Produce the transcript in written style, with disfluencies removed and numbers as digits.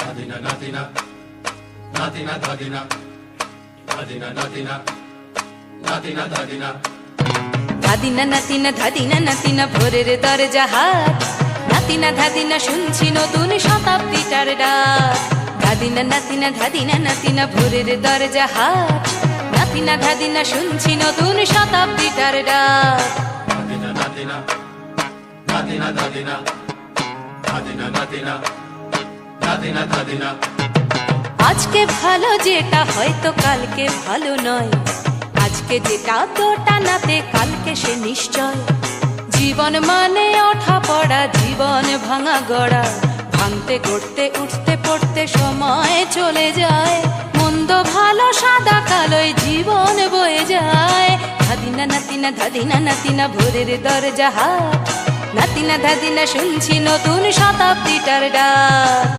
ধাদিনা নাতিনা নাতিনা ধাদিনা ধাদিনা নাতিনা নাতিনা ধাদিনা ধাদিনা নাতিনা ধাদিনা নাতিনা ভোরের দরজা হাট নাতিনা ধাদিনা শুনছি নতুন শতাব্দীটার ডাক ধাদিনা নাতিনা ধাদিনা নাতিনা ভোরের দরজা হাট নাতিনা ধাদিনা শুনছি নতুন শতাব্দীটার ডাক ধাদিনা নাতিনা নাতিনা ধাদিনা ধাদিনা নাতিনা নাতিনা ধাদিনা আজকে ভালো যেটা হয়তো কালকে ভালো নয় আজকে যেটা তোটা নাতে কালকে সে নিশ্চয় জীবন মানে ওঠা পড়া জীবন ভাঙা গড়া ভাঙতে গড়তে উঠতে পড়তে সময় চলে যায় মন্দ ভালো সাদা কালোয় জীবন বয়ে যায় ধাদিনা নাতিনা ধাদিনা নাতিনা ভোরের দরজা হাট নাতিনা ধাদিনা শুনছি নতুন শতাব্দীটার ডাক।